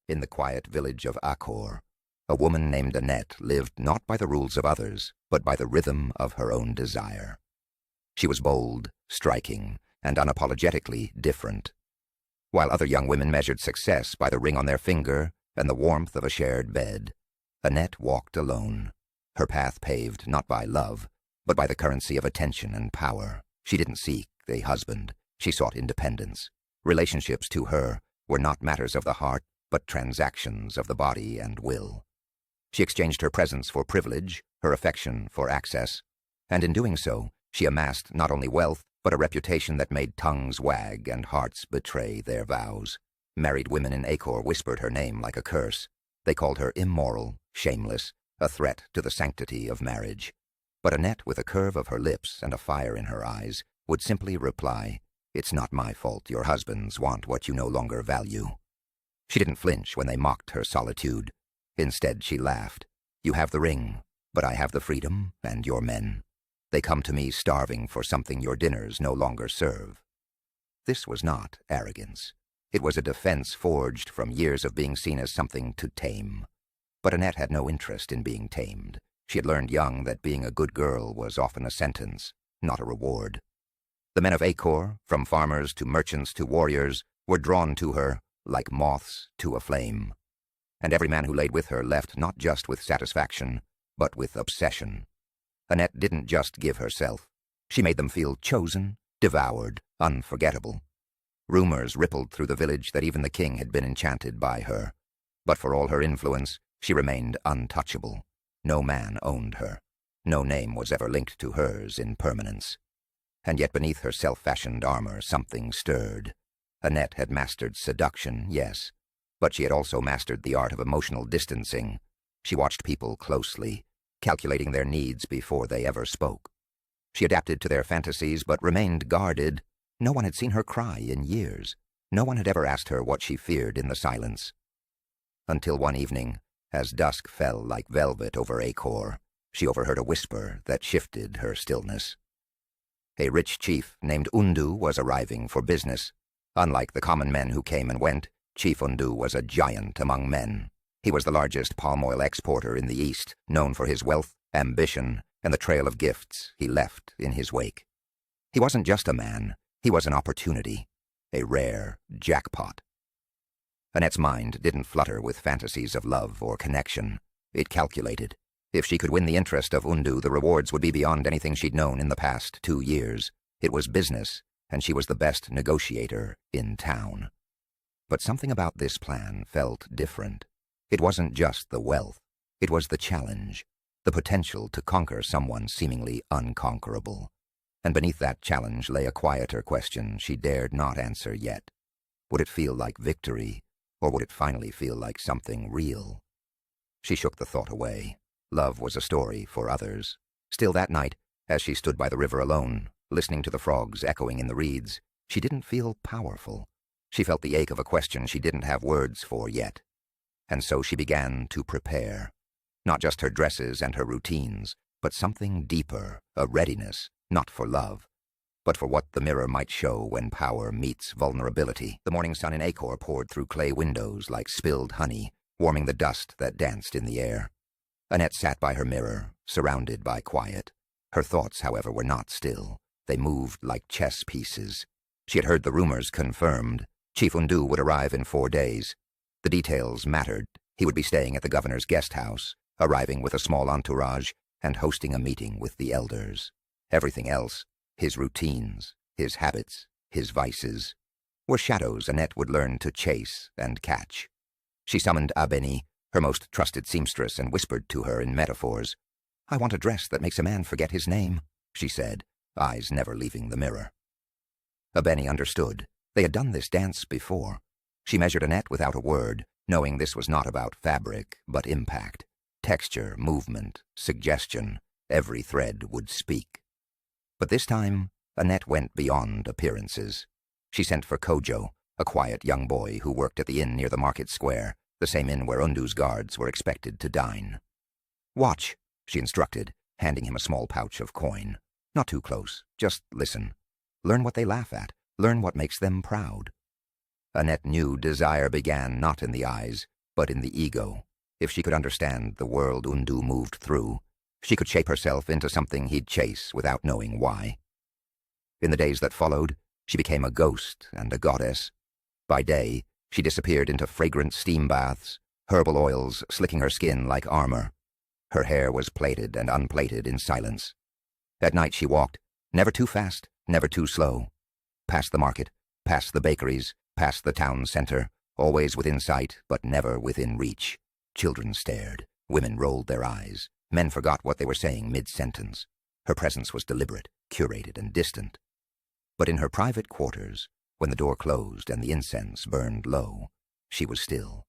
In the quiet village of Akor, a woman named Annette lived not by the rules of others, but by the rhythm of her own desire. She was bold, striking, and unapologetically different. While other young women measured success by the ring on their finger and the warmth of a shared bed, Annette walked alone, her path paved not by love, but by the currency of attention and power. She didn't seek a husband. She sought independence. Relationships to her were not matters of the heart, but transactions of the body and will. She exchanged her presence for privilege, her affection for access, and in doing so, she amassed not only wealth, but a reputation that made tongues wag and hearts betray their vows. Married women in Akor whispered her name like a curse. They called her immoral, shameless, a threat to the sanctity of marriage. But Annette, with a curve of her lips and a fire in her eyes, would simply reply, "It's not my fault your husbands want what you no longer value." She didn't flinch when they mocked her solitude. Instead, she laughed. "You have the ring, but I have the freedom and your men. They come to me starving for something your dinners no longer serve." This was not arrogance. It was a defense forged from years of being seen as something to tame. But Annette had no interest in being tamed. She had learned young that being a good girl was often a sentence, not a reward. The men of Akor, from farmers to merchants to warriors, were drawn to her like moths to a flame. And every man who laid with her left not just with satisfaction, but with obsession. Annette didn't just give herself. She made them feel chosen, devoured, unforgettable. Rumors rippled through the village that even the king had been enchanted by her. But for all her influence, she remained untouchable. No man owned her. No name was ever linked to hers in permanence. And yet beneath her self-fashioned armor something stirred. Annette had mastered seduction, yes, but she had also mastered the art of emotional distancing. She watched people closely, calculating their needs before they ever spoke. She adapted to their fantasies but remained guarded. No one had seen her cry in years. No one had ever asked her what she feared in the silence. Until one evening, as dusk fell like velvet over Akor, she overheard a whisper that shifted her stillness. A rich chief named Undu was arriving for business. Unlike the common men who came and went, Chief Undu was a giant among men. He was the largest palm oil exporter in the East, known for his wealth, ambition, and the trail of gifts he left in his wake. He wasn't just a man, he was an opportunity, a rare jackpot. Annette's mind didn't flutter with fantasies of love or connection. It calculated. If she could win the interest of Undu, the rewards would be beyond anything she'd known in the past 2 years. It was business, and she was the best negotiator in town. But something about this plan felt different. It wasn't just the wealth. It was the challenge, the potential to conquer someone seemingly unconquerable. And beneath that challenge lay a quieter question she dared not answer yet. Would it feel like victory, or would it finally feel like something real? She shook the thought away. Love was a story for others. Still that night, as she stood by the river alone, listening to the frogs echoing in the reeds, she didn't feel powerful. She felt the ache of a question she didn't have words for yet. And so she began to prepare. Not just her dresses and her routines, but something deeper, a readiness, not for love, but for what the mirror might show when power meets vulnerability. The morning sun in Akor poured through clay windows like spilled honey, warming the dust that danced in the air. Annette sat by her mirror, surrounded by quiet. Her thoughts, however, were not still. They moved like chess pieces. She had heard the rumors confirmed. Chief Undu would arrive in 4 days. The details mattered. He would be staying at the governor's guest house, arriving with a small entourage, and hosting a meeting with the elders. Everything else, his routines, his habits, his vices, were shadows Annette would learn to chase and catch. She summoned Abeni, her most trusted seamstress, and whispered to her in metaphors. "I want a dress that makes a man forget his name," she said, eyes never leaving the mirror. Abeni understood. They had done this dance before. She measured Annette without a word, knowing this was not about fabric, but impact. Texture, movement, suggestion, every thread would speak. But this time, Annette went beyond appearances. She sent for Kojo, a quiet young boy who worked at the inn near the market square, the same inn where Undu's guards were expected to dine. "Watch," she instructed, handing him a small pouch of coin. "Not too close, just listen. Learn what they laugh at, learn what makes them proud." Annette knew desire began not in the eyes, but in the ego. If she could understand the world Undu moved through, she could shape herself into something he'd chase without knowing why. In the days that followed, she became a ghost and a goddess. By day, she disappeared into fragrant steam baths, herbal oils slicking her skin like armor. Her hair was plaited and unplaited in silence. At night she walked, never too fast, never too slow. Past the market, past the bakeries, past the town center, always within sight, but never within reach. Children stared, women rolled their eyes, men forgot what they were saying mid-sentence. Her presence was deliberate, curated, and distant. But in her private quarters, when the door closed and the incense burned low, she was still.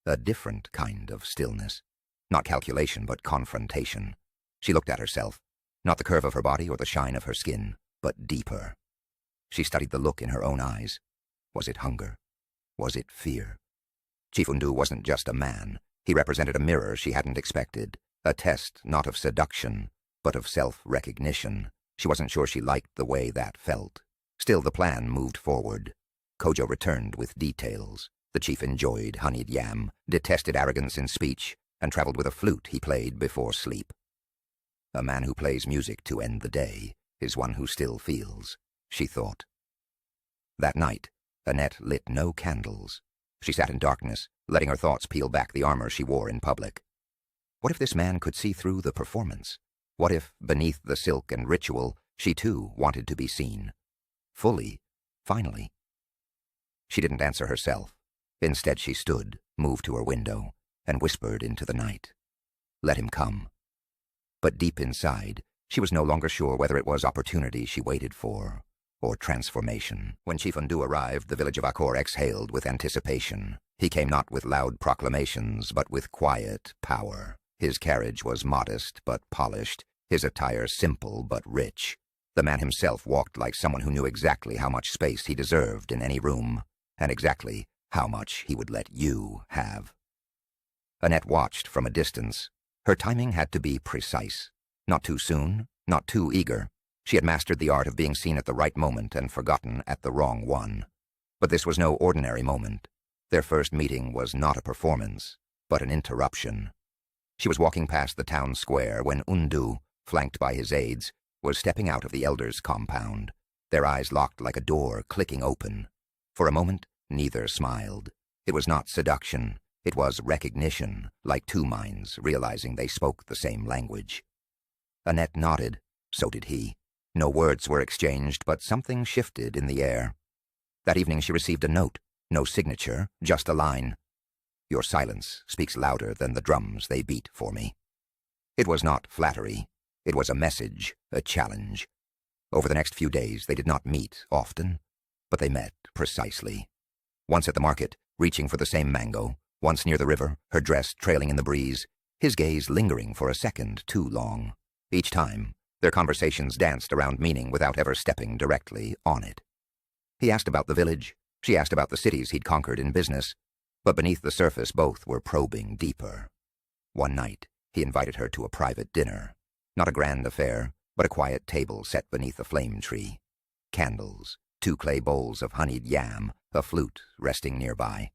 A different kind of stillness. Not calculation, but confrontation. She looked at herself, not the curve of her body or the shine of her skin, but deeper. She studied the look in her own eyes. Was it hunger? Was it fear? Chief Undu wasn't just a man. He represented a mirror she hadn't expected, a test not of seduction, but of self-recognition. She wasn't sure she liked the way that felt. Still, the plan moved forward. Kojo returned with details. The chief enjoyed honeyed yam, detested arrogance in speech, and traveled with a flute he played before sleep. A man who plays music to end the day is one who still feels, she thought. That night, Annette lit no candles. She sat in darkness, letting her thoughts peel back the armor she wore in public. What if this man could see through the performance? What if, beneath the silk and ritual, she too wanted to be seen? Fully, finally. She didn't answer herself. Instead she stood, moved to her window, and whispered into the night. Let him come. But deep inside, she was no longer sure whether it was opportunity she waited for, or transformation. When Chief Undu arrived, the village of Akor exhaled with anticipation. He came not with loud proclamations, but with quiet power. His carriage was modest but polished, his attire simple but rich. The man himself walked like someone who knew exactly how much space he deserved in any room, and exactly how much he would let you have. Annette watched from a distance. Her timing had to be precise. Not too soon, not too eager. She had mastered the art of being seen at the right moment and forgotten at the wrong one. But this was no ordinary moment. Their first meeting was not a performance, but an interruption. She was walking past the town square when Undu, flanked by his aides, was stepping out of the elders' compound. Their eyes locked like a door clicking open. For a moment, neither smiled. It was not seduction. It was recognition, like two minds realizing they spoke the same language. Annette nodded. So did he. No words were exchanged, but something shifted in the air. That evening she received a note. No signature, just a line. Your silence speaks louder than the drums they beat for me. It was not flattery. It was a message, a challenge. Over the next few days they did not meet often, but they met precisely. Once at the market, reaching for the same mango, once near the river, her dress trailing in the breeze, his gaze lingering for a second too long. Each time, their conversations danced around meaning without ever stepping directly on it. He asked about the village. She asked about the cities he'd conquered in business. But beneath the surface, both were probing deeper. One night, he invited her to a private dinner. Not a grand affair, but a quiet table set beneath a flame tree. Candles, 2 clay bowls of honeyed yam, a flute resting nearby.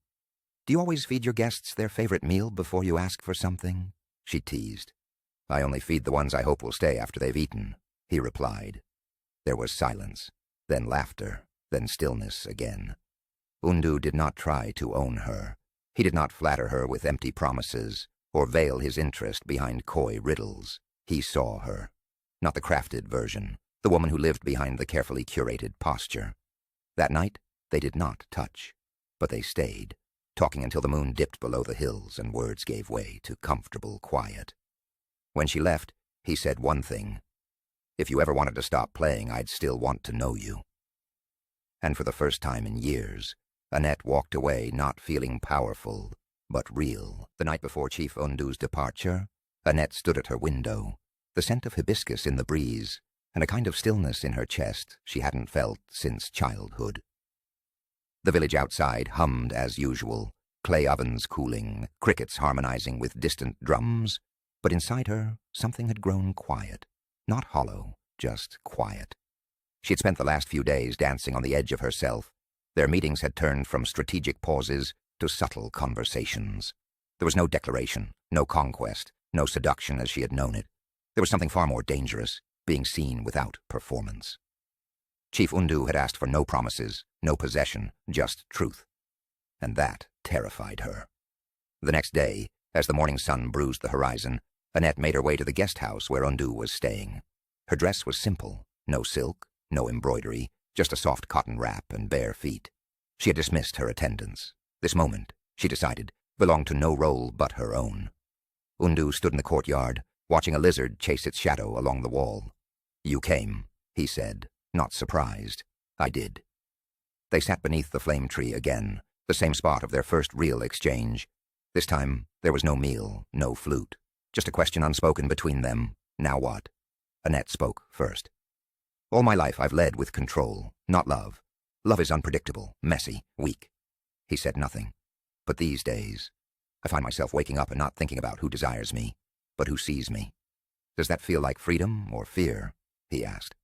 Do you always feed your guests their favorite meal before you ask for something? She teased. I only feed the ones I hope will stay after they've eaten, he replied. There was silence, then laughter, then stillness again. Undu did not try to own her. He did not flatter her with empty promises, or veil his interest behind coy riddles. He saw her. Not the crafted version, the woman who lived behind the carefully curated posture. That night, they did not touch, but they stayed, talking until the moon dipped below the hills and words gave way to comfortable quiet. When she left, he said one thing. If you ever wanted to stop playing, I'd still want to know you. And for the first time in years, Annette walked away not feeling powerful, but real. The night before Chief Undu's departure, Annette stood at her window, the scent of hibiscus in the breeze, and a kind of stillness in her chest she hadn't felt since childhood. The village outside hummed as usual, clay ovens cooling, crickets harmonizing with distant drums, but inside her something had grown quiet, not hollow, just quiet. She had spent the last few days dancing on the edge of herself. Their meetings had turned from strategic pauses to subtle conversations. There was no declaration, no conquest, no seduction as she had known it. There was something far more dangerous, being seen without performance. Chief Undu had asked for no promises, no possession, just truth. And that terrified her. The next day, as the morning sun bruised the horizon, Annette made her way to the guest house where Undu was staying. Her dress was simple, no silk, no embroidery, just a soft cotton wrap and bare feet. She had dismissed her attendants. This moment, she decided, belonged to no role but her own. Undu stood in the courtyard, watching a lizard chase its shadow along the wall. "You came," he said, not surprised. "I did." They sat beneath the flame tree again, the same spot of their first real exchange. This time, there was no meal, no flute. Just a question unspoken between them. Now what? Annette spoke first. "All my life I've led with control, not love. Love is unpredictable, messy, weak." He said nothing. "But these days, I find myself waking up and not thinking about who desires me, but who sees me. Does that feel like freedom or fear?" he asked.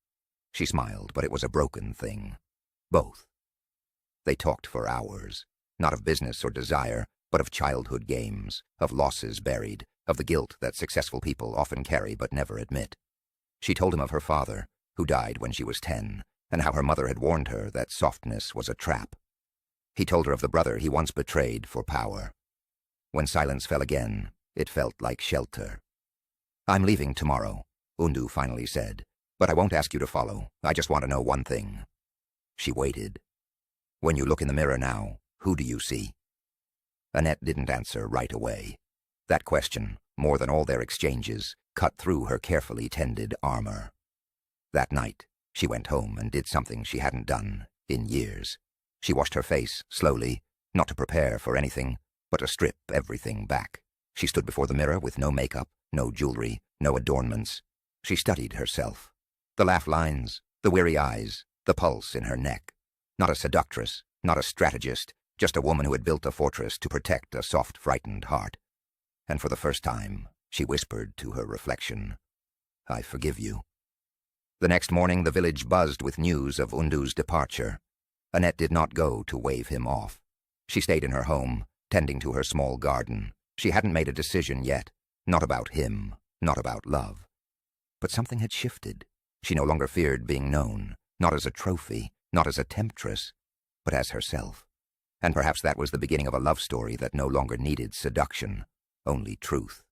She smiled, but it was a broken thing. Both. They talked for hours, not of business or desire, but of childhood games, of losses buried, of the guilt that successful people often carry but never admit. She told him of her father, who died when she was 10, and how her mother had warned her that softness was a trap. He told her of the brother he once betrayed for power. When silence fell again, it felt like shelter. "I'm leaving tomorrow," Undu finally said, "but I won't ask you to follow. I just want to know one thing." She waited. "When you look in the mirror now, who do you see?" Annette didn't answer right away. That question, more than all their exchanges, cut through her carefully tended armor. That night, she went home and did something she hadn't done in years. She washed her face, slowly, not to prepare for anything, but to strip everything back. She stood before the mirror with no makeup, no jewelry, no adornments. She studied herself. The laugh lines, the weary eyes, the pulse in her neck. Not a seductress, not a strategist, just a woman who had built a fortress to protect a soft, frightened heart. And for the first time, she whispered to her reflection, "I forgive you." The next morning, the village buzzed with news of Undu's departure. Annette did not go to wave him off. She stayed in her home, tending to her small garden. She hadn't made a decision yet, not about him, not about love. But something had shifted. She no longer feared being known, not as a trophy, not as a temptress, but as herself. And perhaps that was the beginning of a love story that no longer needed seduction, only truth.